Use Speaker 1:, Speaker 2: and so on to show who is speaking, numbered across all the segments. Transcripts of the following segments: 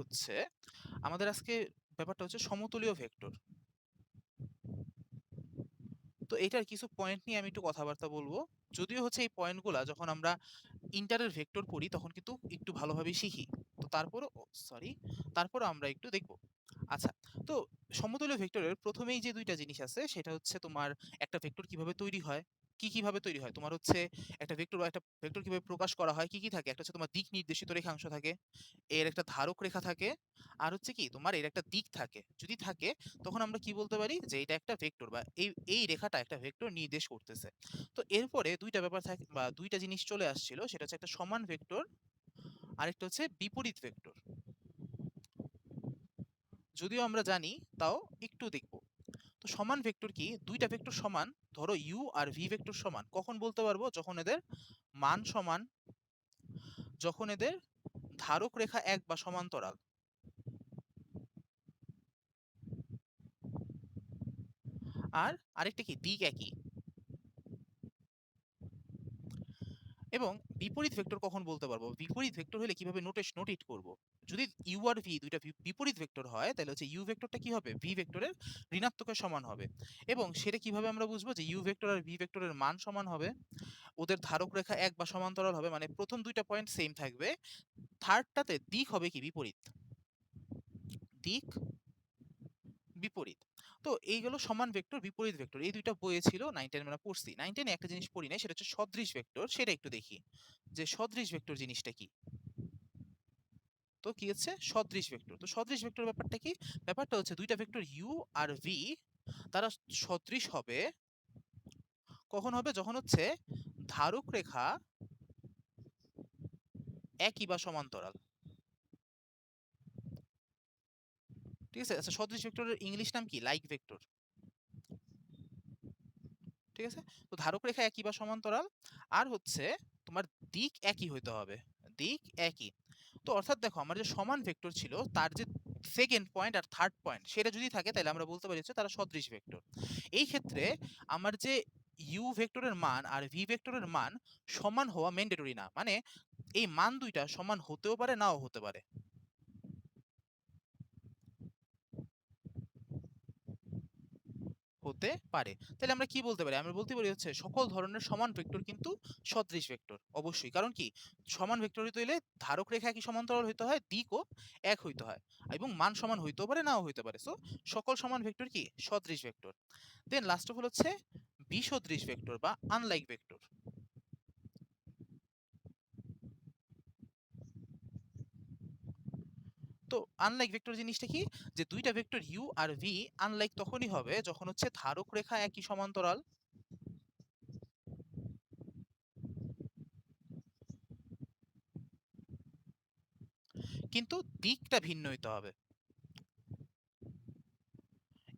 Speaker 1: হচ্ছে আমাদের আজকে ব্যাপারটা হচ্ছে সমতলীয় ভেক্টর। তো এটার কিছু পয়েন্ট নিয়ে আমি একটু কথাবার্তা বলবো। যদিও হচ্ছে এই পয়েন্টগুলা যখন আমরা ইন্টারের ভেক্টর পড়ি তখন কিন্তু একটু ভালোভাবে শিখি। তো তারপরও আমরা একটু দেখব। আচ্ছা, তো সমতলীয় ভেক্টরের প্রথমেই যে দুইটা জিনিস আছে সেটা হচ্ছে তোমার একটা ভেক্টর কিভাবে তৈরি হয়, কিভাবে তৈরি হয়। তোমার হচ্ছে একটা ভেক্টর কিভাবে প্রকাশ করা হয়, কি থাকে। একটা হচ্ছে তোমার দিক নির্দেশিত রেখাংশ থাকে, এর একটা ধারক রেখা থাকে, আর হচ্ছে কি তোমার এর একটা দিক থাকে। যদি থাকে তখন আমরা কি বলতে পারি যে এটা একটা ভেক্টর বা এই রেখাটা একটা ভেক্টর নির্দেশ করতেছে। তো এরপরে দুইটা ব্যাপার থাকে বা দুইটা জিনিস চলে আসছিল, সেটা হচ্ছে একটা সমান ভেক্টর, আরেকটা হচ্ছে বিপরীত ভেক্টর। যদিও আমরা জানি, তাও একটু দেখব। তো সমান ভেক্টর কি, দুইটা ভেক্টর সমান, ধরো ইউ আর ভি ভেক্টর সমান, কখন বলতে পারবো? যখন এদের মান সমান, যখন এদের ধারক রেখা এক বা সমান্তরাল, আর আরেকটা কি দিক একই। এবং বিপরীত ভেক্টর কখন বলতে পারবো? বিপরীত ভেক্টর হলে কিভাবে নোটেট করব? যদি ইউ আর ভি দুইটা বিপরীত ভেক্টর হয় তাহলে হচ্ছে ইউ ভেক্টরটা কি হবে, ভি ভেক্টরের ঋণাত্মকের সমান হবে। এবং সেটা কিভাবে আমরা বুঝবো যে ইউ ভেক্টর আর ভি ভেক্টরের মান সমান হবে? ওদের ধারক রেখা এক বা সমান্তরাল হবে, মানে প্রথম দুইটা পয়েন্ট সেম থাকবে, থার্ডটাতে দিক হবে কি বিপরীত, দিক বিপরীত। তো এইগুলো সমান ভেক্টর বিপরীত ভেক্টর, এই দুইটা বইয়ে ছিল, 9-10 আমরা পড়ছি। 9-10 একটা জিনিস পড়ি নাই, সেটা হচ্ছে সদৃশ ভেক্টর। সেটা একটু দেখি যে সদৃশ ভেক্টর জিনিসটা কি। তো কি হচ্ছে সদৃশ ভেক্টর? তো সদৃশ ভেক্টর ব্যাপারটা কি? ব্যাপারটা হচ্ছে দুইটা ভেক্টর ইউ আর ভি, তারা সদৃশ হবে কখন হবে? যখন হচ্ছে ধারক রেখা একই বা সমান্তরাল। ঠিক আছে? আচ্ছা, সদৃশ ভেক্টরের ইংলিশ নাম কি? Like vector. ঠিক আছে? তো ধারক রেখা একই বা সমান্তরাল, আর হচ্ছে তোমার দিক একই হইতে হবে, দিক একই। তো অর্থাৎ দেখো, আমার যে সমান ভেক্টর ছিল তার যে সেকেন্ড পয়েন্ট আর থার্ড পয়েন্ট সেটা যদি থাকে তাহলে আমরা বলতে পারি হচ্ছে তারা সদৃশ ভেক্টর। এই ক্ষেত্রে আমার যে ইউ ভেক্টরের মান আর ভি ভেক্টরের মান সমান হওয়া ম্যান্ডেটরি না, মানে এই মান দুইটা সমান হতেও পারে, নাও হতে পারে। হতে পারে। তাহলে আমরা কি বলতে পারি? আমরা বলতে পারি হচ্ছে সকল ধরনের সমান ভেক্টর কিন্তু সদৃশ ভেক্টর অবশ্যই। কারণ কি, সমান ভেক্টর হইতে হইলে ধারক রেখা একই সমান্তরাল হইতে হয়, দিকও এক হইতে হয়, এবং মান সমান হইতেও পারে, নাও হইতে পারে। সো সকল সমান ভেক্টর কি সদৃশ vector. Then last of all হচ্ছে বিসদৃশ ভেক্টর বা আনলাইক ভেক্টর। তো আনলাইক ভেক্টর জিনিসটা কি? যে দুইটা ভেক্টর ইউ আর ভি আনলাইক তখনই হবে যখন হচ্ছে ধারক রেখা একই সমান্তরাল, কিন্তু দিকটা ভিন্ন হইতে হবে।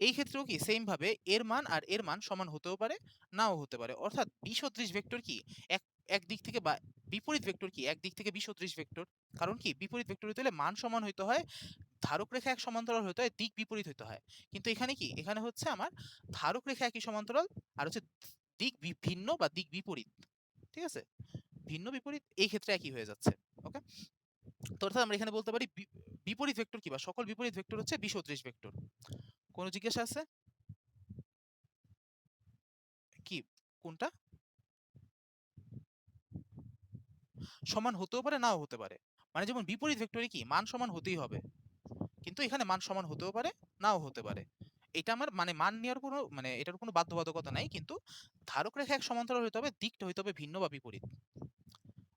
Speaker 1: এই ক্ষেত্রেও কি সেম ভাবে এর মান আর এর মান সমান হতেও পারে, নাও হতে পারে। অর্থাৎ বিসদৃশ ভেক্টর কি এক এক দিক থেকে, বা বিপরীত ভেক্টর কি এক দিক থেকে বিসদৃশ ভেক্টর। কারণ কি, বিপরীত ভেক্টর হইতে হলে মান সমান হইতে হয়, ধারক রেখা এক সমান্তরাল হইতে হয়, দিক বিপরীত হইতে হয়। কিন্তু এখানে কি, এখানে হচ্ছে আমার ধারক রেখা একই সমান্তরাল, আর হচ্ছে দিক ভিন্ন বা দিক বিপরীত। ঠিক আছে? ভিন্ন বিপরীত এই ক্ষেত্রে একই হয়ে যাচ্ছে। ওকে? তো অর্থাৎ আমরা এখানে বলতে পারি বিপরীত ভেক্টর কি, বা সকল বিপরীত ভেক্টর হচ্ছে বিসদৃশ ভেক্টর। কোনো জিজ্ঞাসা আছে? কি, কোনটা? সমান হতেও পারে, নাও হতে পারে। মানে যেমন বিপরীত ভেক্টরে কি মান সমান হতেই হবে, কিন্তু এখানে মান সমান হতেও পারে, নাও হতে পারে। এটা আমার মানে মান নেওয়ার কোনো, মানে এটার কোনো বাধ্যবাধকতা নাই, কিন্তু ধারক রেখা এক সমান্তরাল হতে হবে, দিকটা হতে হবে ভিন্ন বা বিপরীত।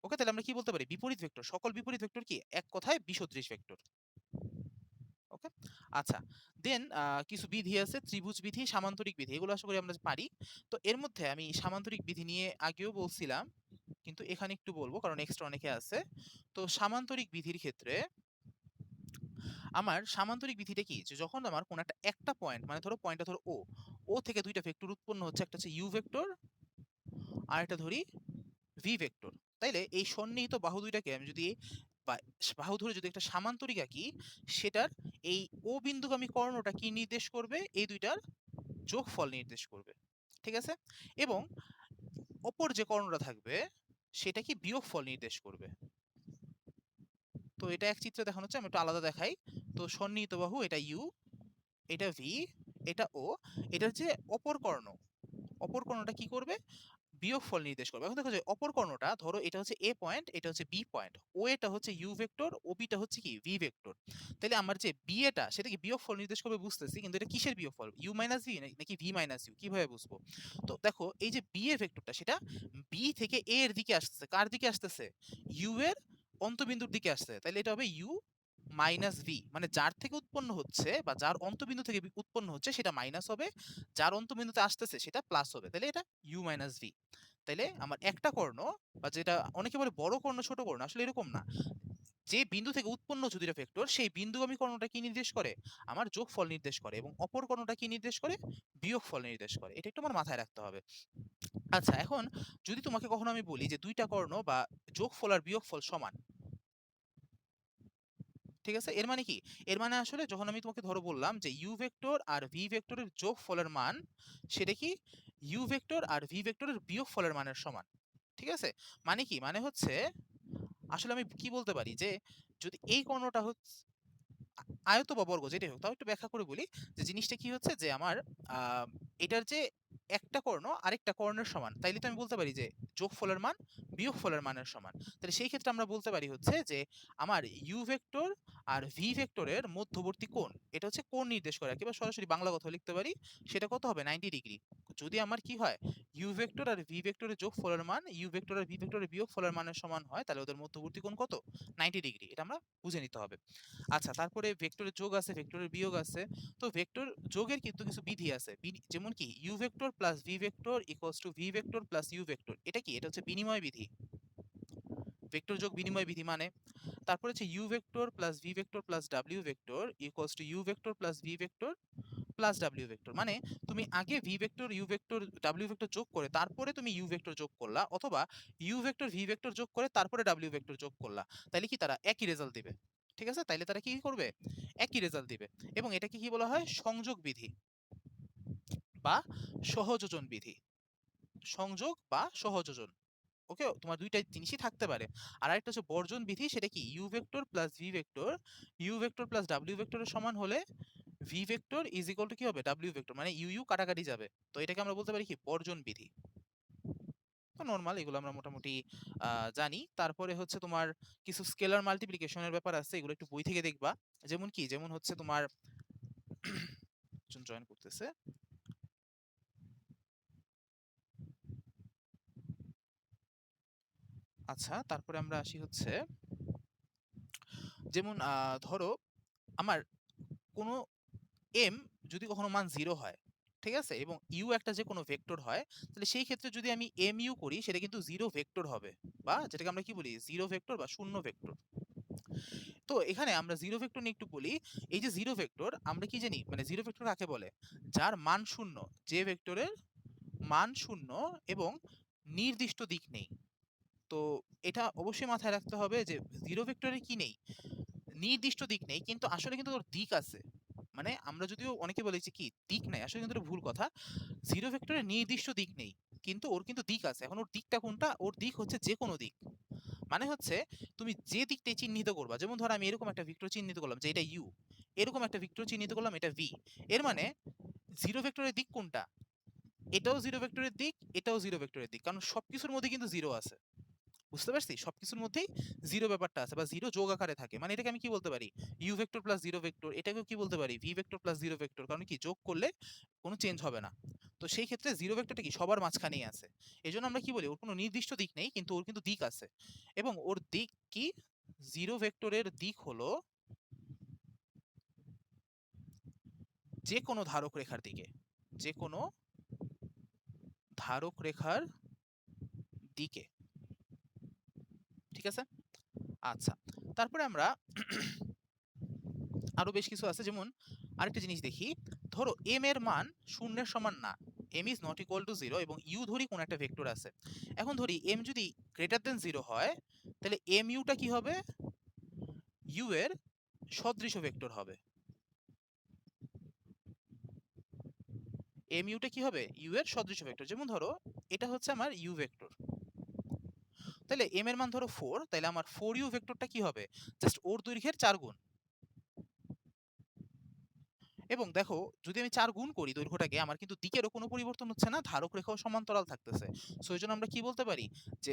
Speaker 1: ওকে, তাহলে আমরা কি বলতে পারি? বিপরীত ভেক্টর, সকল বিপরীত ভেক্টর কি এক কথায় বিসদৃশ ভেক্টর। ওকে, আচ্ছা। দেন কিছু বিধি আছে, ত্রিভুজ বিধি, সামান্তরিক বিধি, এগুলো আশা করি আমরা পারি। তো এর মধ্যে আমি সামান্তরিক বিধি নিয়ে আগেও বলছিলাম, কিন্তু এখানে একটু বলবো কারণ এক্সট্রা অনেকে আছে। তো সামান্তরিক বিধির ক্ষেত্রে আমার সামান্তরিক বিধিটা কি, যে যখন আমার কোন একটা পয়েন্ট, মানে ধরো পয়েন্টটা ধরো ও, ও থেকে দুইটা ভেক্টর উৎপন্ন হচ্ছে, একটা হচ্ছে ইউ ভেক্টর আর একটা ধরি ভি ভেক্টর। তাইলে এই সন্নিহিত বাহু দুইটাকে আমি যদি, বা বাহু ধরে যদি একটা সামান্তরিক আঁকি, সেটার এই ও বিন্দুগামী কর্ণটা কি নির্দেশ করবে? এই দুইটার যোগফল নির্দেশ করবে। ঠিক আছে? এবং অপর যে কর্ণটা থাকবে সেটা কি বিয়োগফল নির্দেশ করবে। তো এটা এক চিত্রে দেখানো হচ্ছে, আমি একটু আলাদা দেখাই। তো সন্নিহিত বাহু এটা ইউ, এটা ভি, এটা ও, এটা হচ্ছে অপর কর্ণ। অপর কর্ণটা কি করবে? বিয়োগফল নির্দেশ করবে। এখন দেখো যে অপর কর্ণটা ধরো এটা হচ্ছে এ পয়েন্ট, এটা হচ্ছে বি পয়েন্ট, ও এটা হচ্ছে ইউ ভেক্টর, ও বিটা হচ্ছে কি ভি ভেক্টর। তাহলে আমার যে বি এটা সেটা কি বিয়োগফল নির্দেশ করবে বুঝতেছি, কিন্তু এটা কিসের বিয়োগফল? ইউ মাইনাস ভি নাকি ভি মাইনাস ইউ, কিভাবে বুঝবো? তো দেখো এই যে বি এর ভেক্টরটা সেটা বি থেকে এ এর দিকে আসতেছে। কার দিকে আসতেছে? ইউ এর অন্তবিন্দুর দিকে আসছে। তাহলে এটা হবে ইউ মাইনাস ভি, মানে যার থেকে উৎপন্ন হচ্ছে বা যার অন্তবিন্দু থেকে উৎপন্ন হচ্ছে সেটা মাইনাস হবে, যার অন্তবিন্দুতে আসতেছে সেটা প্লাস হবে। তাহলে এটা ইউ মাইনাস ভি। তাইলে আমার একটা কর্ণ, বা যেটা অনেকে বলে বড় কর্ণ ছোট কর্ণ, আসলে এরকম না। যে বিন্দু থেকে উৎপন্ন যদি এটা ভেক্টর, সেই বিন্দুগামী কর্ণটা কি নির্দেশ করে? আমার যোগফল নির্দেশ করে। এবং অপর কর্ণটা কি নির্দেশ করে? বিয়োগফল নির্দেশ করে। এটা একটু আমার মাথায় রাখতে হবে। আচ্ছা, এখন যদি তোমাকে কখনো আমি বলি যে দুইটা কর্ণ বা যোগফল আর বিয়োগফল সমান, ঠিক আছে, এর মানে কি? এর মানে আসলে যখন আমি তোমাকে ধরো বললাম যে ইউ ভেক্টর আর ভি ভেক্টরের যোগফলের মান সেটা কি ইউ ভেক্টর আর ভি ভেক্টরের বিয়োগফলের মানের সমান। ঠিক আছে, মানে কি? মানে হচ্ছে আসলে আমি কি বলতে পারি যে যদি এই কর্ণটা হচ্ছে আয়ত বা বর্গ যেটাই হোক, তাও একটু ব্যাখ্যা করে বলি যে জিনিসটা কি হচ্ছে যে আমার আহ, এটার যে একটা কর্ণ আরেকটা কর্ণের সমান, তাইলে তো আমি বলতে পারি যে যোগফলের মান বিয়োগফলের মানের সমান। তাহলে সেই ক্ষেত্রে আমরা বলতে পারি হচ্ছে যে আমার ইউ ভেক্টর আর ভি ভেক্টরের মধ্যবর্তী কোণ, এটা হচ্ছে কোণ নির্দেশ করে। একেবারে সরাসরি বাংলা কথা লিখতে পারি, সেটা কত হবে? 90 ডিগ্রি। যদি আমার কি হয়, ইউ ভেক্টর আর ভি ভেক্টরের যোগফলের মান ইউ ভেক্টর আর ভি ভেক্টরের বিয়োগফলের মানের সমান হয়, তাহলে ওদের মধ্যবর্তী কোণ কত? 90 ডিগ্রি। এটা আমরা বুঝে নিতে হবে। আচ্ছা, তারপরে ভেক্টরের যোগ আছে, ভেক্টরের বিয়োগ আছে। তো ভেক্টর যোগের কিন্তু কিছু বিধি আছে, যেমন কি U vector plus V vector equals to V vector plus U vector. এটা কি? এটা হচ্ছে বিনিময় বিধি। ভেক্টর যোগ বিনিময় বিধি মানে। তারপরে হচ্ছে U vector plus V vector plus W vector equals to U vector plus V vector plus W vector. মানে তুমি আগে V vector U vector W vector যোগ করে তারপরে তুমি ইউ ভেক্টর যোগ করলা, অথবা ইউ ভেক্টর ভি ভেক্টর যোগ করে তারপরে ডাব্লিউ ভেক্টর যোগ করলা, তাইলে কি তারা একই রেজাল্ট দিবে। ঠিক আছে, তাইলে তারা কি করবে? একই রেজাল্ট দিবে। এবং এটাকে কি বলা হয়? সংযোগ বিধি বা সহযোজন বিধি। সংযোগ বা সহযোজন। ওকে, তোমার দুইটা জিনিসই থাকতে পারে। আর একটা হচ্ছে বর্জন বিধি, সেটা কি U vector plus V vector U vector plus W ভেক্টরের সমান হলে V vector is equal to কি হবে? ডাব্লিউ ভেক্টর, মানে ইউ ইউ কাটাকাটি যাবে। তো এটাকে আমরা বলতে পারি কি? বর্জন বিধি। তো নরমাল এগুলো আমরা মোটামুটি জানি। তারপরে হচ্ছে তোমার কিছু স্কেলার মাল্টিপ্লিকেশনের ব্যাপার আছে, এগুলো একটু বই থেকে দেখবা। যেমন কি? যেমন হচ্ছে তোমার জয়েন করতেছে। আচ্ছা, তারপরে আমরা আসি হচ্ছে যেমন ধরো আমার কোনো এম যদি কখনো মান 0 হয়, ঠিক আছে, এবং ইউ একটা যে কোনো ভেক্টর হয়, তাহলে সেই ক্ষেত্রে যদি আমি এম ইউ করি সেটা কিন্তু জিরো ভেক্টর হবে, বা যেটাকে আমরা কি বলি? জিরো ভেক্টর বা শূন্য ভেক্টর। তো এখানে আমরা জিরো ভেক্টর নিয়ে একটু বলি। এই যে জিরো ভেক্টর আমরা কি জানি? মানে জিরো ভেক্টর কাকে বলে? যার মান শূন্য, যে ভেক্টরের মান শূন্য এবং নির্দিষ্ট দিক নেই। তো এটা অবশ্যই মাথায় রাখতে হবে যে জিরো ভেক্টরে কি নেই? নির্দিষ্ট দিক নেই, কিন্তু আসলে কিন্তু ওর দিক আছে। মানে আমরা যদিও অনেকে বলেছি কি দিক নাই, আসলে কিন্তু এটা ভুল কথা। জিরো ভেক্টরের নির্দিষ্ট দিক নেই, কিন্তু ওর কিন্তু দিক আছে। এখন ওর দিকটা কোনটা? ওর দিক হচ্ছে যে কোনো দিক। মানে হচ্ছে তুমি যে দিকটাই চিহ্নিত করবা, যেমন ধরো আমি এরকম একটা ভেক্টর চিহ্নিত করলাম যে এটা ইউ, এরকম একটা ভেক্টর চিহ্নিত করলাম এটা ভি। এর মানে জিরো ভেক্টরের দিক কোনটা? এটাও জিরো ভেক্টরের দিক, এটাও জিরো ভেক্টরের দিক, কারণ সবকিছুর মধ্যে কিন্তু জিরো আছে। বুঝতে পারছি? সবকিছুর মধ্যেই জিরো ব্যাপারটা আছে, বা জিরো যোগ আকারে থাকে। মানে এটাকে আমি কি বলতে পারি? U vector plus zero vector. এটাকেও কি বলতে পারি? V vector plus zero vector. কারণ কি যোগ করলে কোনো চেঞ্জ হবে না। তো সেই ক্ষেত্রে জিরো ভেক্টরটা কি সবার মাঝখানেই আছে। এই জন্য আমরা কি বলি? ওর কোনো নির্দিষ্ট দিক নেই, কিন্তু ওর কিন্তু দিক আছে। এবং ওর দিক কি? জিরো ভেক্টরের দিক হলো যে কোনো ধারক রেখার দিকে, যে কোনো ধারক রেখার দিকে। ঠিক আছে? আচ্ছা, তারপরে আমরা আরো বেশ কিছু আছে। যেমন আরেকটা জিনিস দেখি, ধরো এম এর মান শূন্যের সমান না, M is not equal to zero, এবং ইউ ধরি কোন একটা ভেক্টর আছে। এখন ধরি এম যদি গ্রেটার দেন জিরো হয়, তাহলে এম ইউটা কি হবে? ইউ এর সদৃশ ভেক্টর হবে। এম ইউটা কি হবে? ইউ এর সদৃশ ভেক্টর। যেমন ধরো এটা হচ্ছে আমার ইউ ভেক্টর, তাহলে m এর মান ধরো 4, তাহলে আমার 4u ভেক্টরটা কি হবে, জাস্ট ওর দৈর্ঘ্যের 4 গুণ। এবং দেখো যদি আমি 4 গুণ করি দৈর্ঘ্যটাকে, আমার কিন্তু দিকেরও কোনো পরিবর্তন হচ্ছে না, ধারক রেখাও সমান্তরাল থাকতেছে। সো এই জন্য আমরা কি বলতে পারি যে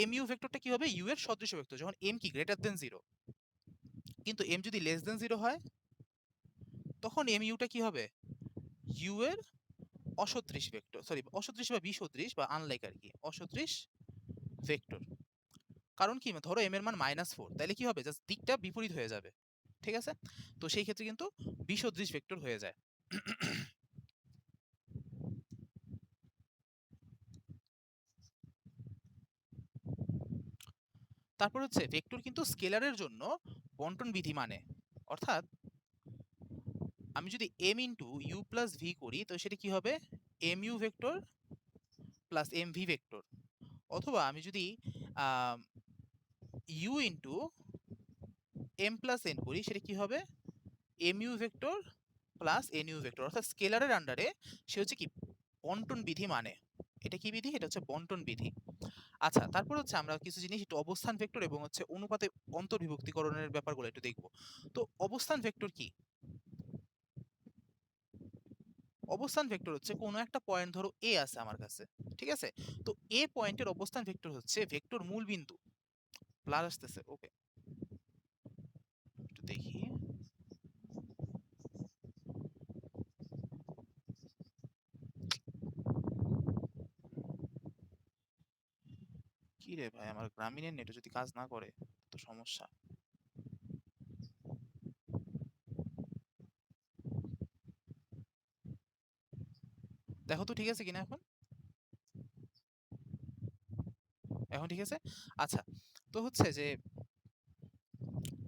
Speaker 1: mu ভেক্টরটা কি হবে, u এর সদৃশ ভেক্টর যখন m কি গ্রেটার দেন 0। কিন্তু m যদি লেস দেন 0 হয় তখন mu টা কি হবে, u এর অসদৃশ ভেক্টর, সরি অসদৃশ বা বিসদৃশ বা আনলাইক আর কি, অসদৃশ ভেক্টর। কারণ কি, ধরো m এর মান -4, তাহলে কি হবে, জাস্ট দিকটা বিপরীত হয়ে যাবে। ঠিক আছে, তো সেই ক্ষেত্রে কিন্তু বিসদৃশ ভেক্টর হয়ে যায়। তারপর হচ্ছে ভেক্টর কিন্তু স্কেলারের জন্য বন্টন বিধি মানে, অর্থাৎ আমি যদি m into U plus V করি তো সেটা কি হবে, mu vector plus mv vector. অথবা আমি যদি u into m plus n করি সেটা কি হবে, mu vector plus nu vector. অর্থাৎ স্কেলারের আন্ডারে সে হচ্ছে কি বন্টন বিধি মানে, এটা কি বিধি, এটা হচ্ছে বন্টন বিধি। আচ্ছা, তারপর হচ্ছে আমরা কিছু জিনিস একটু অবস্থান ভেক্টর এবং হচ্ছে অনুপাতে অন্তর্বিভক্তিকরণের ব্যাপারগুলো একটু দেখব। তো অবস্থান ভেক্টর কি, অবস্থান ভেক্টর হচ্ছে কোনো একটা পয়েন্ট, ধরো এ আছে আমার কাছে, ঠিক আছে, তো এ পয়েন্টের অবস্থান ভেক্টর হচ্ছে ভেক্টর মূল বিন্দু প্লাস আসতেছে, ওকে একটু দেখি। কি রে ভাই, আমার গ্রামীণের নেটে যদি কাজ না করে তো সমস্যা। দেখো তো ঠিক আছে কিনা এখন, এখন ঠিক আছে। আচ্ছা, তো হচ্ছে যে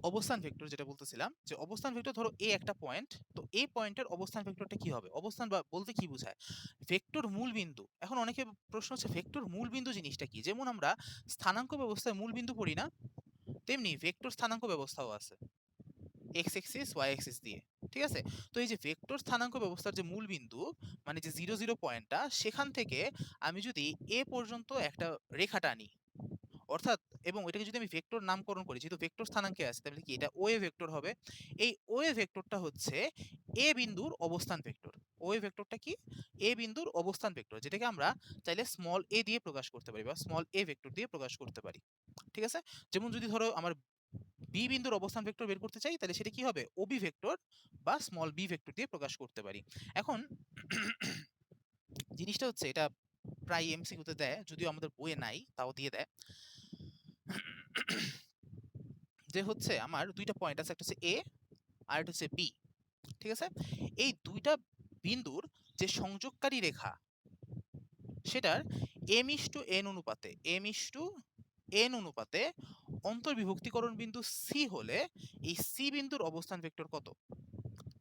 Speaker 1: অবস্থান ভেক্টর যেটা বলতেছিলাম, যে অবস্থান ভেক্টর ধরো এ একটা পয়েন্ট, তো এই পয়েন্টের অবস্থান ভেক্টরটা কি হবে, অবস্থান বা বলতে কি বোঝায়, ভেক্টর মূল বিন্দু। এখন অনেকে প্রশ্ন হচ্ছে ভেক্টর মূল বিন্দু জিনিসটা কি, যেমন আমরা স্থানাঙ্ক ব্যবস্থায় মূল বিন্দু পড়ি না, তেমনি ভেক্টর স্থানাঙ্ক ব্যবস্থাও আছে এক্স এক্সিস ওয়াই এক্সিস দিয়ে। ঠিক আছে, তো এই যে ভেক্টর স্থানাঙ্ক ব্যবস্থার যে মূল বিন্দু মানে যে 0 0 পয়েন্টটা, সেখান থেকে আমি যদি এ পর্যন্ত একটা রেখা টানি, অর্থাৎ এবং এটাকে যদি আমি ভেক্টর নামকরণ করি, যেহেতু ভেক্টর স্থানাঙ্কে আছে তাহলে কি এটা ওয়ে ভেক্টর হবে। এই ওয়ে ভেক্টরটা হচ্ছে এ বিন্দুর অবস্থান ভেক্টর। ওয়ে ভেক্টরটা কি, এ বিন্দুর অবস্থান ভেক্টর, যেটাকে আমরা চাইলে স্মল এ দিয়ে প্রকাশ করতে পারি বা স্মল এ ভেক্টর দিয়ে প্রকাশ করতে পারি। ঠিক আছে, যেমন যদি ধরো আমার বি বিন্দুর অবস্থান ভেক্টর বের করতে চাই তাহলে সেটা কি হবে, ওবি ভেক্টর বা স্মল বি ভেক্টর দিয়ে প্রকাশ করতে পারি। এখন জিনিসটা হচ্ছে এটা প্রায় এমসিকিউতে দেয়, যদিও আমাদের বইয়ে নাই তাও দিয়ে দেয়, যে হচ্ছে আমার দুইটা পয়েন্ট আছে, একটা হচ্ছে এ আর একটা হচ্ছে বি। ঠিক আছে, এই দুইটা বিন্দুর যে সংযোগকারী রেখা সেটার m:n অনুপাতে, m:n অনুপাতে অন্তর্বিভক্তিকরণ বিন্দু সি হলে এই সি বিন্দুর অবস্থান ভেক্টর কত।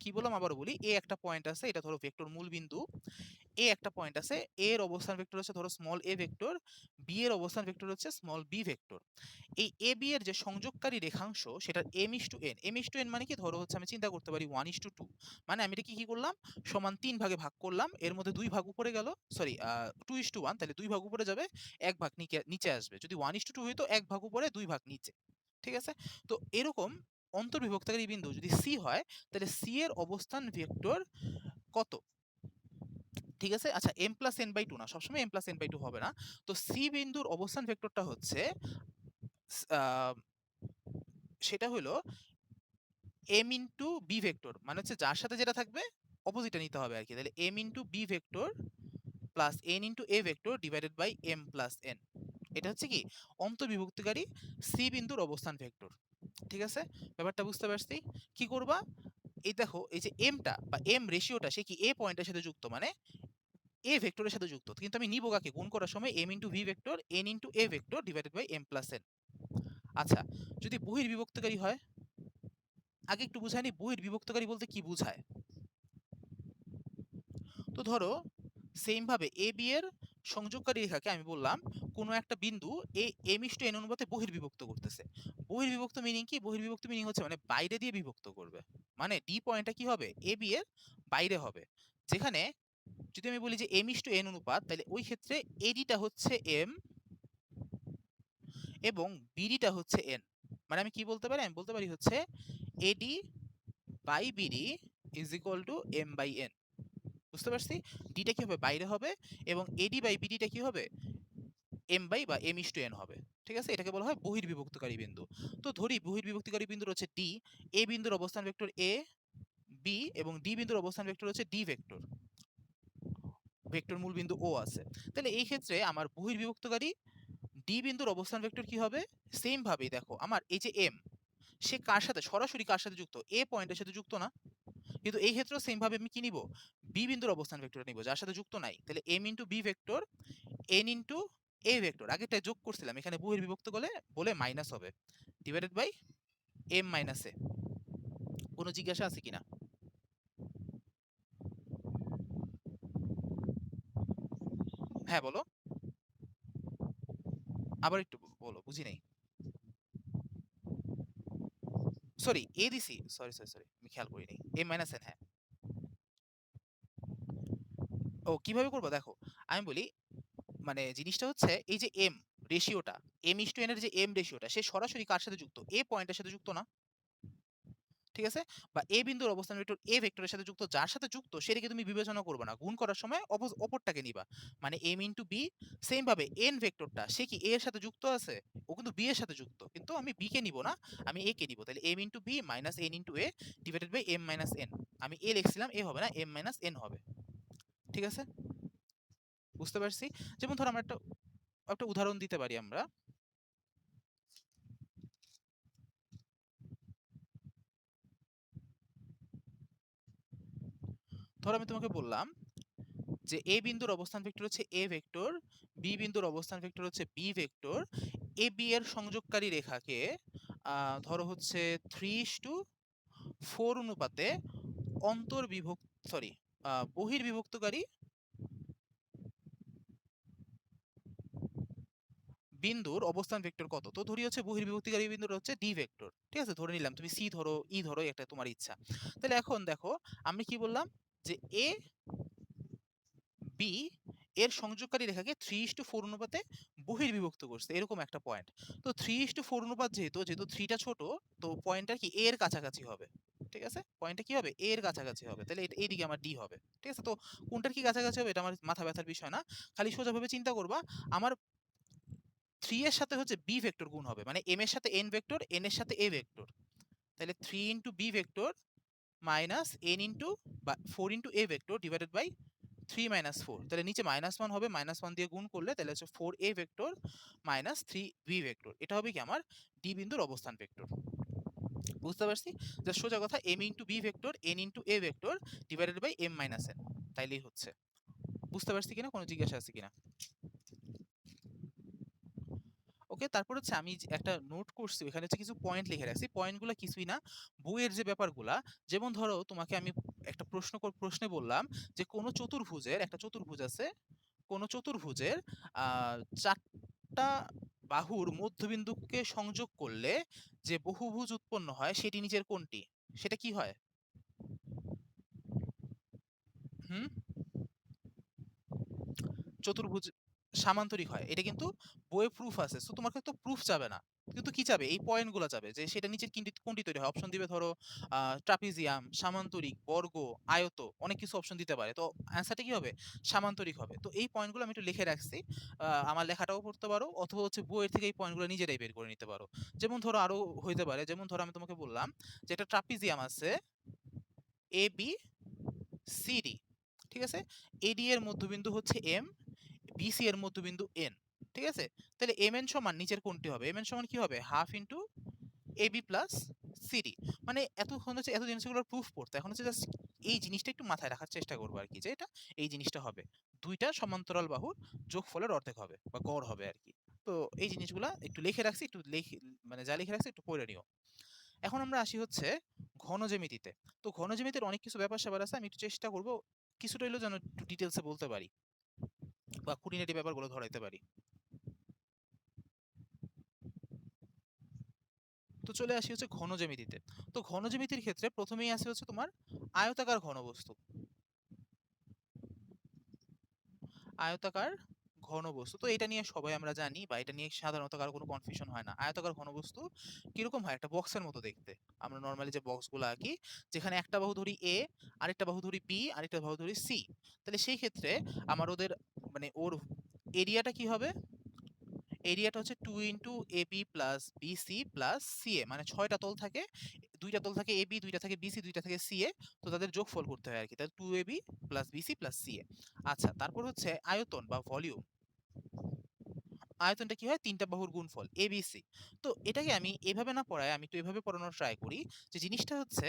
Speaker 1: কি বললাম আবারও বলি, এ একটা পয়েন্ট আছে, এটা ধরো ভেক্টর মূল বিন্দু, এ একটা পয়েন্ট আছে, এ এর অবস্থান ভেক্টর হচ্ছে ধরো স্মল এ ভেক্টর, বি এর অবস্থান ভেক্টর হচ্ছে স্মল বি ভেক্টর। এই এ বি এর যে সংযোগকারী রেখাংশ সেটার m:n মানে কি, ধরো হচ্ছে আমি চিন্তা করতে পারি 1:2, মানে আমি এটা কি করলাম, সমান 3 ভাগে ভাগ করলাম, এর মধ্যে 2 ভাগ উপরে গেল, সরি 2:1, তাহলে 2 ভাগ উপরে যাবে, 1 ভাগ নিচে আসবে। যদি 1:2 হইতো 1 ভাগ উপরে 2 ভাগ নিচে। ঠিক আছে, তো এরকম অন্তর্বিভক্তকারী বিন্দু যদি সি হয় তাহলে সি এর অবস্থান ভেক্টর কত। ঠিক আছে, আচ্ছা m+n/2 না, সবসময় m+n/2 হবে না। তো সি বিন্দুর অবস্থান ভেক্টরটা হচ্ছে আহ, সেটা হলো m ইন্টু বি ভেক্টর, মানে হচ্ছে যার সাথে যেটা থাকবে অপোজিটটা নিতে হবে আর কি। তাহলে m into B vector plus n into A vector divided by m+n। এটা হচ্ছে কি অন্তর্বিভক্তিকারী সি বিন্দুর অবস্থান ভেক্টর। ঠিক আছে, ব্যাপারটা বুঝতে পারছি। কি করবা, এই দেখো এই যে এমটা বা এম রেশিওটা সে কি এ পয়েন্টের সাথে যুক্ত, মানে এ ভেক্টরের সাথে যুক্ত, কিন্তু আমি নিব কাকে, গুণ করার সময় m into V vector n into A vector divided by m+n। আচ্ছা, যদি বহির্বিভক্তকারী হয়, আগে একটু বুঝাইনি বহির্বিভক্তকারী বলতে কি বুঝায়। তো ধরো সেম ভাবে এ বি এর সংযোগকারী রেখাকে আমি বললাম কোনো একটা বিন্দু এ m:n অনুপাতে বহির্বিভক্ত করতেছে। বহির্বিভক্ত মিনিং কি, বহির্বিভক্ত মিনিং হচ্ছে মানে বাইরে দিয়ে বিভক্ত করবে, মানে ডি পয়েন্টটা কি হবে, এ বি এর বাইরে হবে। যেখানে যদি আমি বলি যে m:n অনুপাত, তাহলে ওই ক্ষেত্রে এডিটা হচ্ছে m এবং বিডিটা হচ্ছে এন। মানে আমি কি বলতে পারি, আমি বলতে পারি হচ্ছে AD by BD is equal to M by N. বুঝতে পারছি? ডিটা কি হবে, বাইরে হবে, এবং এডি বাই বিডিটা কি হবে, এম বাই বা এম ইস টু এন হবে। ঠিক আছে, এটাকে বলা হয় বহির্বিভক্তকারী বিন্দু। তো ধরি বহির্বিভক্তকারী বিন্দুর হচ্ছে ডি, এ বিন্দুর অবস্থান ভেক্টর এ বি, এবং ডি বিন্দুর অবস্থান ভেক্টর হচ্ছে ডি ভেক্টর, ভেক্টর মূল বিন্দু ও আছে। তাহলে এই ক্ষেত্রে আমার বহির্বিভক্তকারী ডি বিন্দুর অবস্থান ভেক্টর কি হবে, সেম ভাবেই দেখো আমার এই যে এম, সে কার সাথে, সরাসরি কার সাথে যুক্ত, এ পয়েন্টের সাথে যুক্ত না, কিন্তু এই ক্ষেত্রেও সেম ভাবে আমি কি নিব, বি বিন্দুর অবস্থান ভেক্টর নিব যার সাথে যুক্ত নাই। তাহলে M into B vector N into A vector, আগেরটা যোগ করছিলাম, এখানে বহির্বিভক্ত করলে বলে মাইনাস হবে, divided by M minus A. কোনো জিজ্ঞাসা আছে কিনা? হ্যাঁ বলো, আবার একটু বলো, বুঝি নাই। সরি, এ দিছি, সরি সরি সরি, আমি খেয়াল করি নাই, এম মাইনাস এন, হ্যাঁ। ও কিভাবে করবো দেখো, আমি বলি, মানে জিনিসটা হচ্ছে এই যে এম রেশিওটা, এম ইস টু এন এর যে এম রেশিওটা, সে সরাসরি কার সাথে যুক্ত, এ পয়েন্টের সাথে যুক্ত না। ঠিক আছে, বা এ বিন্দুর অবস্থান ভেক্টর এ ভেক্টরের সাথে যুক্ত, যার সাথে যুক্ত সেটাকে তুমি বিবেচনা করবে না, গুণ করার সময় অপরটাকে নিবা। মানে এম ইন্টু বি, সেম ভাবে এন ভেক্টরটা সে কি এ এর সাথে যুক্ত আছে, ও কিন্তু বি এর সাথে যুক্ত, কিন্তু আমি বি কে নিব না, আমি এ কে নিব। তাহলে M into B minus N into A divided by M minus N. আমি এ লিখছিলাম, এ হবে না, এম মাইনাস এন হবে। ঠিক আছে, বুঝতে পারছি। যেমন ধর আমরা একটা একটা উদাহরণ দিতে পারি আমরা। ধর আমি তোমাকে বললাম যে এ বিন্দুর অবস্থান ভেক্টর হচ্ছে এ ভেক্টর, বি বিন্দুর অবস্থান ভেক্টর হচ্ছে বি ভেক্টর, এ বি এর সংযোগকারী রেখাকে ধরো হচ্ছে 3:4 অনুপাতে অন্তর্বিভক্ত, সরি, বহির্বিভক্তকারী বিন্দুর অবস্থান ভেক্টর কত। তো ধরি হচ্ছে বহির্বিভক্তিকারী বিন্দুর হচ্ছে ডি ভেক্টর। ঠিক আছে, ধরে নিলাম, তুমি সি ধরো, ই ধরো, এটা তোমার ইচ্ছা। তাহলে এখন দেখো আমি কি বললাম, যে এ বি এর সংযোগকারী রেখাকে 3:4 অনুপাতে বহির্বিভক্ত করছে, এরকম একটা পয়েন্ট। তো 3:4 অনুপাত, যেহেতু যেহেতু থ্রিটা ছোট, তো পয়েন্টটা কি এর কাছাকাছি হবে। ঠিক আছে, পয়েন্টটা কি হবে, এর কাছাকাছি হবে, তাহলে এটা এইদিকে আমার ডি হবে। ঠিক আছে, তো কোনটার কি কাছাকাছি হবে এটা আমার মাথা ব্যথার বিষয় না, খালি সোজাভাবে চিন্তা করবা, আমার 3 এর সাথে হচ্ছে বি ভেক্টর গুণ হবে, মানে এম এর সাথে এন ভেক্টর, এন এর সাথে এ ভেক্টর। তাহলে 3 into B vector minus N into বা 4 into A vector divided by 3 minus 4। তাহলে নিচে -1 হবে, -1 দিয়ে গুণ করলে তাহলে হচ্ছে 4a vector minus 3b vector, এটা হবে কি আমার ডি বিন্দুর অবস্থান ভেক্টর। বুঝতে পারছি? জাস্ট সোজা কথা, m into B vector n into a vector divided by m minus n, তাইলেই হচ্ছে। বুঝতে পারছি কিনা, কোনো জিজ্ঞাসা আছে কিনা? ওকে, তারপর হচ্ছে আমি যে একটা নোট করছি, ওখানে হচ্ছে কিছু পয়েন্ট লিখে রাখছি, পয়েন্টগুলো কিছুই না, বইয়ের যে ব্যাপারগুলা। যেমন ধরো তোমাকে আমি একটা প্রশ্নে বললাম যে কোনো চতুর্ভুজের, একটা চতুর্ভুজ আছে, কোনো চতুর্ভুজের 4টা বাহুর মধ্যবিন্দুকে সংযোগ করলে যে বহুভুজ উৎপন্ন হয় সেটি নিচের কোনটি, সেটা কি হয়? হুম, চতুর্ভুজ সামান্তরিক হয়, এটা কিন্তু বইয়ে প্রুফ আছে, সো তোমাকে তো প্রুফ চাবে না, কিন্তু কি চাবে, এই পয়েন্টগুলো চাবে, যে সেটা নিচের কোনটি কোনটি তৈরি হয়। অপশন দিবে ধরো ট্রাপিজিয়াম, সামান্তরিক, বর্গ, আয়ত, অনেক কিছু অপশন দিতে পারে, তো অ্যান্সারটা কি হবে, সামান্তরিক হবে। তো এই পয়েন্টগুলো আমি একটু লিখে রাখছি, আমার লেখাটাও পড়তে পারো, অথবা হচ্ছে বইয়ের থেকে এই পয়েন্টগুলো নিজেরাই বের করে নিতে পারো। যেমন ধরো আরো হইতে পারে, যেমন ধরো আমি তোমাকে বললাম যে একটা ট্রাপিজিয়াম আছে এ বি সি ডি। ঠিক আছে, এডি এর মধ্যবিন্দু হচ্ছে এম, বিসি এর মধ্যবিন্দু এন। ঠিক আছে, তাহলে এম এন সমান নিচের কোনটি হবে, এম এন সমান কি হবে, half into A B plus CD. মানে এতক্ষণ হচ্ছে এত জিনিসগুলোর প্রুফ পড়তে, এখন হচ্ছে জাস্ট এই জিনিসটা একটু মাথায় রাখার চেষ্টা করবো আর কি, যে এটা এই জিনিসটা হবে, দুইটা সমান্তরাল বাহুর যোগফলের অর্ধেক হবে বা গড় হবে আর কি। তো এই জিনিসগুলা একটু লিখে রাখছি, একটু লিখে, মানে যা লিখে রাখছি একটু পড়ে নিও। এখন আমরা আসি হচ্ছে ঘন জ্যামিতিতে। তো ঘন জ্যামিতির অনেক কিছু ব্যাপার স্যাপার আছে, আমি একটু চেষ্টা করব কিছুটা হইলেও যেন একটু ডিটেলসে বলতে পারি বা খুঁটিনাটি ব্যাপারগুলো ধরাইতে পারি। তো চলে আসি হচ্ছে ঘন জ্যামিতিতে। তো ঘন জ্যামিতির ক্ষেত্রে প্রথমেই আসে হচ্ছে তোমার আয়তাকার ঘনবস্তু। আয়তাকার ঘনবস্তু, তো এটা নিয়ে সবাই আমরা জানি বা এটা নিয়ে সাধারণত কারো কোনো কনফিউশন হয় না। আয়তাকার ঘনবস্তু কিরকম হয়? একটা বক্সের মতো দেখতে। আমরা নর্মালি যে বক্সগুলো আঁকি, যেখানে একটা বাহু ধরি এ, আরেকটা বাহু ধরি বি, আরেকটা বাহু ধরি সি। তাহলে সেই ক্ষেত্রে আমার ওদের মানে ওর এরিয়াটা কি হবে? এরিয়াটা হচ্ছে 2 into AB plus BC plus CA, মানে 6টা তল থাকে, 2টা তল থাকে এবি, 2টা থাকে বিসি, 2টা থাকে সিএ, তো তাদের যোগফল করতে হয় আর কি। তাহলে 2ab plus BC plus CA. আচ্ছা, তারপর হচ্ছে আয়তন বা ভলিউম। আয়তনটা কি হয়? 3টা বাহুর গুণফল এবিসি। তো এটাকে আমি এভাবে না পড়ায় আমি একটু এভাবে পড়ানোর ট্রাই করি, যে জিনিসটা হচ্ছে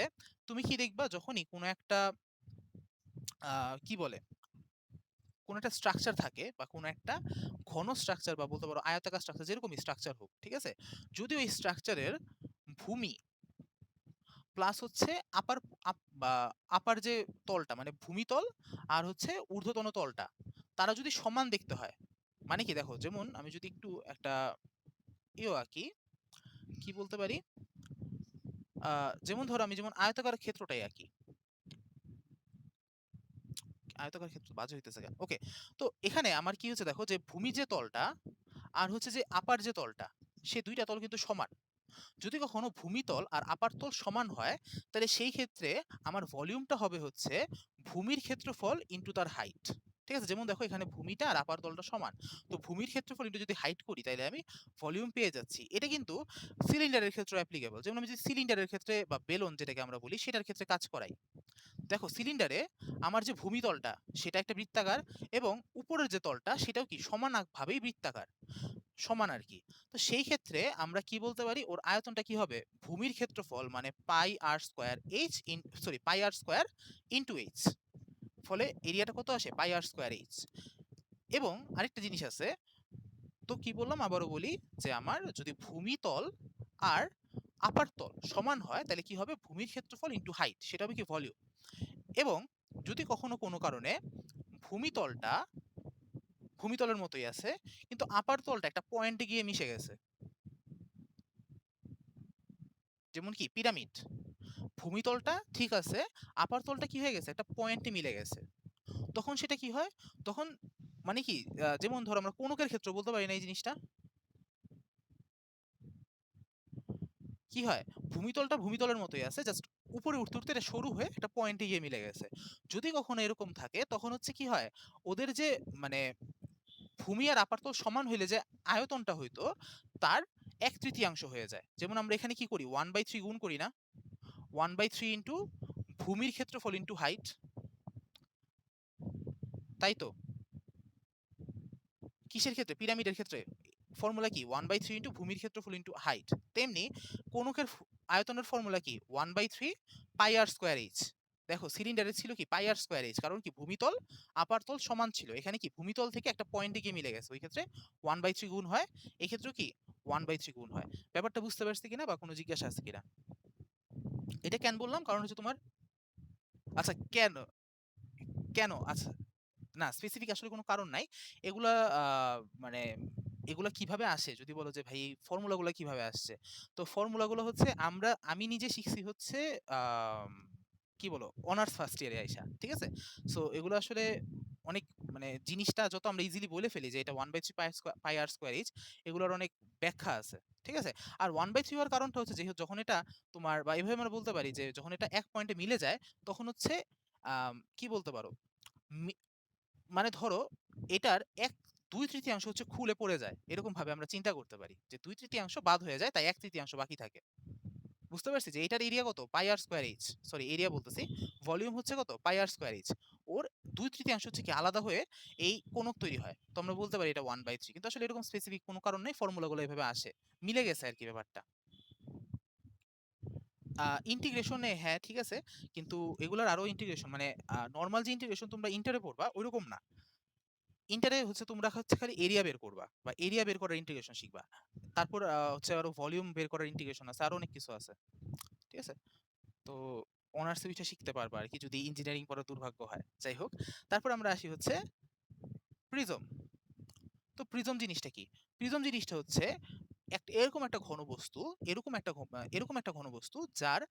Speaker 1: তুমি কি দেখবা যখনই কোনো একটা কি বলে, কোনো একটা স্ট্রাকচার থাকে বা কোনো একটা ঘন স্ট্রাকচার বা বলতে পারো আয়তাকার স্ট্রাকচার, যেরকমই স্ট্রাকচার হোক, ঠিক আছে, যদি ওই স্ট্রাকচারের ভূমি প্লাস হচ্ছে আপার বা আপার যে তলটা মানে ভূমিতল আর হচ্ছে ঊর্ধ্বতন তলটা, তারা যদি সমান দেখতে হয়, মানে কি দেখো, যেমন আমি যদি একটু একটা আঁকি, কি বলতে পারি, যেমন ধরো আমি যেমন আয়তাকার ক্ষেত্রটাই আঁকি। আয়তাকার ক্ষেত্র বাজে হইতেছে কেন? ওকে, তো এখানে আমার কি হচ্ছে দেখো, যে ভূমি যে তলটা আর হচ্ছে যে আপার যে তলটা, সে দুইটা তল কিন্তু সমান। যদি কখনো ভূমিতল আর আপার তল সমান হয়, তাহলে সেই ক্ষেত্রে আমার ভলিউমটা হবে হচ্ছে ভূমির ক্ষেত্রফল ইনটু তার হাইট। ঠিক আছে, যেমন দেখো এখানে ভূমিটা আর আপার তলটা সমান, তো ভূমির ক্ষেত্রফল ইনটু যদি হাইট করি তাহলে আমি ভলিউম পেয়ে যাচ্ছি। এটা কিন্তু সিলিন্ডারের ক্ষেত্রে অ্যাপ্লিকেবল। যেমন আমি যদি সিলিন্ডারের ক্ষেত্রে বা বেলুন যেটাকে আমরা বলি সেটার ক্ষেত্রে কাজ করাই, দেখো সিলিন্ডারে আমার যে ভূমিতলটা সেটা একটা বৃত্তাকার, এবং উপরের যে তলটা সেটাও কি সমান ভাবেই বৃত্তাকার, সমান আর কি। তো সেই ক্ষেত্রে আমরা কি বলতে পারি, ওর আয়তনটা কি হবে? ভূমির ক্ষেত্রফল মানে pi r square H in sorry pi r square into H, ফলে এরিয়াটা কত আসে? Pi r square H. এবং আরেকটা জিনিস আছে, তো কি বললাম আবারও বলি, যে আমার যদি ভূমিতল আর আপার তল সমান হয় তাহলে কি হবে? ভূমির ক্ষেত্রফল ইনটু হাইট, সেটা হবে কি ভলিউম। এবং যদি কখনো কোনো কারণে ভূমিতলটা ভূমিতলের মতোই আছে, কিন্তু আপার তলটা একটা পয়েন্টে গিয়ে মিশে গেছে, যেমন কি পিরামিড, ভূমিতলটা ঠিক আছে, আপার তলটা কি হয়ে গেছে? একটা পয়েন্টে মিলে গেছে, তখন সেটা কি হয়? তখন মানে কি, যেমন ধরো আমরা কোণকের ক্ষেত্রে বলতে পারি না এই জিনিসটা, কি হয়? ভূমিতলটা ভূমিতলের মতোই আছে, জাস্ট উপরে উঠতে উঠতে এটা সরু হয়ে একটা পয়েন্টে গিয়ে মিলে গেছে। যদি কখনো এরকম থাকে তখন হচ্ছে কি হয়, ওদের যে মানে ভূমি আর আপার তল সমান হইলে যে আয়তনটা হইতো তার 1/3 হয়ে যায়। যেমন আমরা এখানে কি করি, 1/3 গুণ করি না, 1/3 ইন্টু ভূমির ক্ষেত্রফল ইন্টু হাইট, তাই তো? কিসের ক্ষেত্রে? পিরামিডের ক্ষেত্রে ফর্মুলা কি? 1/3 ইন্টু ভূমির ক্ষেত্রফল ইন্টু হাইট। তেমনি কোণকের আয়তনের ফর্মুলা কি? 1/3 পাই আর স্কোয়ার এইচ। দেখো সিলিন্ডারের ছিল কি পাই আর স্কোয়ার এইচ, কারণ কি ভূমিতল আপার তল সমান ছিল, এখানে কি ভূমিতল থেকে একটা পয়েন্টে গিয়ে মিলে গেছে, ওই ক্ষেত্রে 1/3 গুণ হয়, এই ক্ষেত্রেও কি 1/3 গুণ হয়। ব্যাপারটা বুঝতে পারছি কিনা বা কোনো জিজ্ঞাসা আছে কিনা? এটা কেন বললাম? কারণ হচ্ছে তোমার, আচ্ছা কেন, আচ্ছা, না স্পেসিফিক আসলে কোনো কারণ নাই। এগুলা মানে এগুলা কিভাবে আসে যদি বলো যে ভাই এই ফর্মুলাগুলা কিভাবে আসছে? তো ফর্মুলাগুলো হচ্ছে আমি নিজে শিখছি হচ্ছে আম কি বলো অনার্স ফার্স্ট ইয়ারে আইসা। ঠিক আছে? সো এগুলো আসলে অনেক মানে জিনিসটা যত আমরা ইজিলি বলে ফেলি যে এটা 1/3 পাই আর স্কয়ার এইচ, এগুলোর অনেক ব্যাখ্যা আছে। ঠিক আছে? আর 1/3 হওয়ার কারণটা হচ্ছে যেহেতু যখন এটা তোমার বা এভাবে আমরা বলতে পারি যে যখন এটা এক পয়েন্টে মিলে যায় তখন হচ্ছে কি বলতে পারো? মি মানে ধরো এটার 2/3 হচ্ছে খুলে পড়ে যায়। এরকম ভাবে আমরা চিন্তা করতে পারি যে 2/3 বাদ হয়ে যায়, তাই 1/3 বাকি থাকে। বুঝতে পারছি যে এটার এরিয়া কত? পাই আর স্কয়ার এইচ। সরি এরিয়া বলতেছি। ভলিউম হচ্ছে কত? পাই আর স্কয়ার এইচ। ওর 2/3 হচ্ছে কি আলাদা হয়ে এই কোণক তৈরি হয়। তো আমরা বলতে পারি এটা 1/3, কিন্তু আসলে এরকম স্পেসিফিক কোনো কারণ নেই। ফর্মুলাগুলো এভাবে আসে। মিলে গেছে আরকি ব্যাপারটা। ইন্টিগ্রেশনে হ্যাঁ, ঠিক আছে। কিন্তু এগুলার আরো ইন্টিগ্রেশন মানে নরমাল যে ইন্টিগ্রেশন তোমরা ইন্টারে পড়বা ঐরকম না। ইন্টারে হচ্ছে তোমরা হচ্ছে খালি এরিয়া বের করবা বা এরিয়া বের করার ইন্টিগ্রেশন শিখবা। তারপর হচ্ছে আরো ভলিউম বের করার ইন্টিগ্রেশন আছে, আরো অনেক কিছু আছে। ঠিক আছে? তো অনার্সে ওইটা শিখতে পারবা আরকি যদি ইঞ্জিনিয়ারিং পড়ার দুর্ভাগ্য হয়। যাই হোক, তারপর আমরা আসি হচ্ছে প্রিজম। তো প্রিজম জিনিসটা কি? প্রিজম জিনিসটা হচ্ছে এরকম একটা ঘনবস্তু, এরকম একটা ঘনবস্তু যার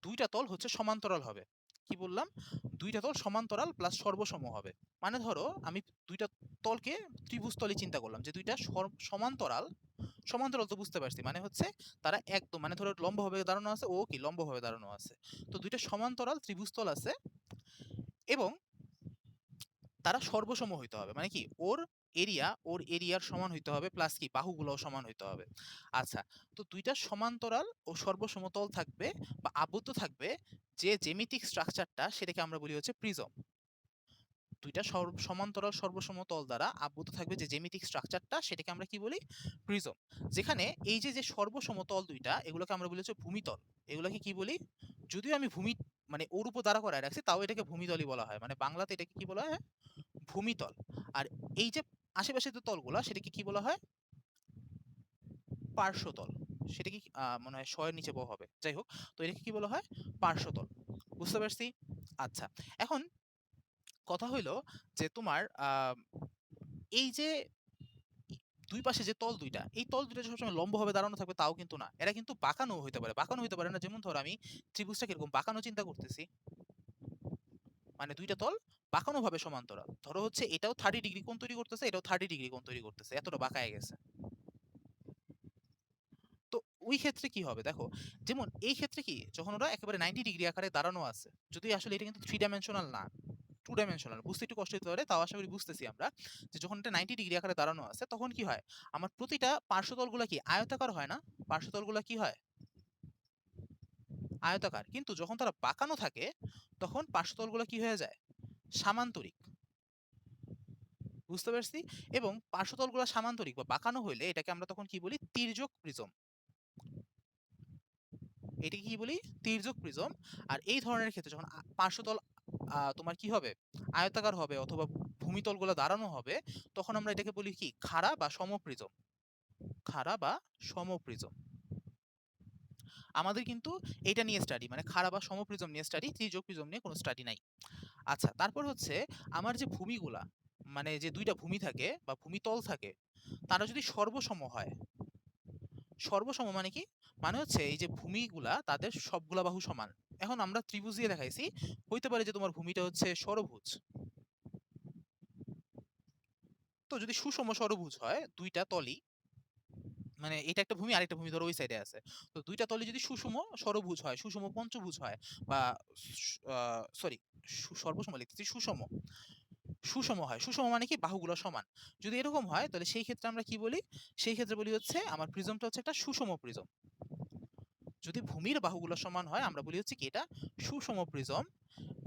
Speaker 1: ২ টা তল হচ্ছে সমান্তরাল হবে। কি বললাম, দুইটা তল সমান্তরাল প্লাস সর্বসম হবে। মানে ধরো আমি দুইটা তলকে ত্রিভুজ তলে চিন্তা করলাম, যে দুইটা সমান্তরাল, সমান্তরাল তো বুঝতে পারছি, মানে হচ্ছে তারা একদম, মানে ধরো লম্বভাবে দাঁড়ানো আছে, ও কি লম্বভাবে দাঁড়ানো আছে, তো দুইটা সমান্তরাল ত্রিভুজ তল আছে এবং তারা সর্বসম হইতে হবে, মানে কি ওর এরিয়ার সমান হইতে হবে, প্লাস কি বাহুগুলোও সমান হইতে হবে। আচ্ছা, তো দুইটা সমান্তরাল ও সর্বসম তল থাকবে বা আবদ্ধ থাকবে, যে জ্যামিতিক স্ট্রাকচারটা সেটাকে আমরা বলি হচ্ছে প্রিজম। দুইটা সমান্তরাল সর্বসম তল দ্বারা আবদ্ধ থাকবে যে জ্যামিতিক স্ট্রাকচারটা সেটাকে আমরা কি বলি, প্রিজম। যেখানে এই যে যে সর্বসম তল দুইটা, এগুলোকে আমরা বলি হচ্ছে ভূমিতল। এগুলোকে কি বলি, যদিও আমি ভূমি মানে ওর উপর দাঁড়া করায় রাখছি, তাও এটাকে ভূমিতলই বলা হয়, মানে বাংলাতে এটাকে কি বলা হয়, ভূমিতল। আর এই যে আশেপাশে যে তলগুলা সেটাকে কি বলা হয়, পার্শ্বতল। সেটা কি মনে হয় শয়ের নিচে ব হবে, যাই হোক, তো এটাকে কি বলা হয়, পার্শ্বতল। বুঝতে পারছি? আচ্ছা, এখন কথা হইলো যে তোমার এই যে দুই পাশে যে তল দুইটা, এই তল দুইটা যে সবসময় লম্বভাবে দাঁড়ানো থাকবে তাও কিন্তু না, এরা কিন্তু বাঁকানো হইতে পারে। বাঁকানো হইতে পারে না, যেমন ধর আমি ত্রিভুজটা কিরকম বাঁকানো চিন্তা করতেছি, মানে দুইটা তল বাঁকানো ভাবে সমান্তরাল, ধরো হচ্ছে এটাও 30 ডিগ্রি কোণ তৈরি করতেছে, এটাও 30 ডিগ্রি কোণ তৈরি করতেছে, এতটা বাঁকায় গেছে। তো ওই ক্ষেত্রে কি হবে দেখো, যেমন এই ক্ষেত্রে কি, যখন ওরা একেবারে 90 ডিগ্রি আকারে দাঁড়ানো আছে, যদি আসলে এটা কিন্তু 3 ডাইমেনশনাল না, 2 ডাইমেনশনাল, বুঝতে একটু কষ্ট হতে পারে, তাও আশা করি বুঝতেছি আমরা, যে যখন এটা 90 ডিগ্রি আকারে দাঁড়ানো আছে তখন কি হয়, আমার প্রতিটা পার্শ্বতলগুলা কি আয়তাকার হয় না, পার্শ্বতলগুলা কি হয়, আয়তাকার। কিন্তু যখন তারা বাঁকানো থাকে তখন পার্শ্বতলগুলা কি হয়ে যায়, সামান্তরিক। বুঝতে পারছি? এবং পার্শ্বতলগুলা সামান্তরিক বা বাঁকানো হইলে এটাকে আমরা তখন কি বলি, তির্যক প্রিজম। এটাকে কি বলি, তির্যক প্রিজম। আর এই ধরনের ক্ষেত্রে যখন পার্শ্বতল তোমার কি হবে, আয়তাকার হবে অথবা ভূমিতলগুলো দাঁড়ানো হবে, তখন আমরা এটাকে বলি কি, খাড়া বা সমপ্রিজম। খাড়া বা সমপ্রিজম। আমাদের কিন্তু এটা নিয়ে স্টাডি, মানে খাড়া বা সমপ্রিজম নিয়ে স্টাডি, ত্রিযক প্রিজম নিয়ে কোনো স্টাডি নাই। আচ্ছা, তারপর হচ্ছে আমার যে ভূমিগুলা, মানে যে দুইটা ভূমি থাকে বা ভূমিতল থাকে, তারা যদি সর্বসম হয়, সর্বসম মানে কি, মানে হচ্ছে এই যে ভূমিগুলা তাদের সবগুলা বাহু সমান। এখন আমরা ত্রিভুজ দিয়ে দেখাইছি, হইতে পারে যে তোমার ভূমিটা হচ্ছে ষড়ভুজ। তো যদি সুষম ষড়ভুজ হয় দুইটা তলই, মানে এটা একটা ভূমি আরেকটা ভূমি ধরো ওই সাইডে আছে, তো দুইটা তলে যদি সুষম ষড়ভুজ হয়, সুষম পঞ্চভুজ হয়, বা সরি, সর্বসম লিখতেছি, সুষম, সুষম হয়, সুষম মানে কি বাহুগুলো সমান, যদি এরকম হয় তাহলে সেই ক্ষেত্রে আমরা কি বলি, সেই ক্ষেত্রে বলি হচ্ছে আমার প্রিজমটা হচ্ছে একটা সুষম প্রিজম। যদি ভূমির বাহুগুলো সমান হয় আমরা বলি হচ্ছে কি এটা সুষম প্রিজম,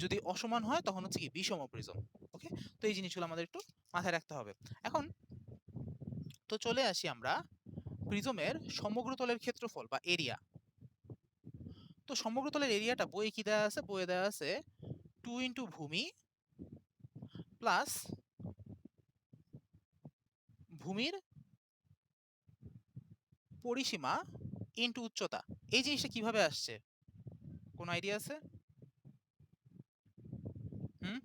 Speaker 1: যদি অসমান হয় তখন হচ্ছে কি বিষম প্রিজম। ওকে, তো এই জিনিসগুলো আমাদের একটু মাথায় রাখতে হবে। এখন তো চলে আসি আমরা প্রিজমের সমগ্র তলের ক্ষেত্রফল বা এরিয়া। তো সমগ্র তলের এরিয়াটা বইয়ে কি দেওয়া আছে, বইয়ে দেওয়া আছে 2 × ভূমি প্লাস ভূমির পরিসীমা ইন্টু উচ্চতা। এই জিনিসটা কিভাবে আসছে, কোনো আইডিয়া আছে? হুম,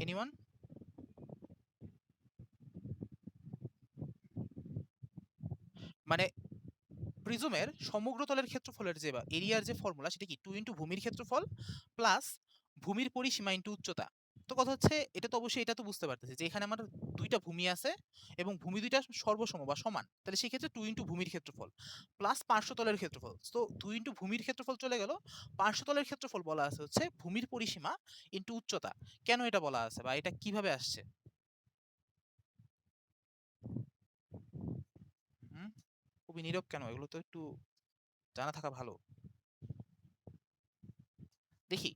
Speaker 1: এনিওয়ান? মানে প্রিজমের সমগ্র তলের ক্ষেত্রফলের যে বা এরিয়ার যে ফর্মুলা, সেটা কি 2 × ভূমির ক্ষেত্রফল প্লাস ভূমির পরিসীমা ইন্টু উচ্চতা। তো কথা হচ্ছে এটা তো অবশ্যই, এটা তো বুঝতে পারতেছি যে এখানে আমার দুইটা ভূমি আছে এবং ভূমি দুইটা সর্বসম বা সমান, তাহলে সেই ক্ষেত্রে 2 × ভূমির ক্ষেত্রফল প্লাস পার্শ্বতলের ক্ষেত্রফল। তো 2 × ভূমির ক্ষেত্রফল চলে গেল, পার্শ্বতলের ক্ষেত্রফল বলা আছে হচ্ছে ভূমির পরিসীমা ইন্টু উচ্চতা। কেন এটা বলা আছে বা এটা কিভাবে আসছে? হুম, খুবই নীরব কেন, এগুলো তো একটু জানা থাকা ভালো। দেখি,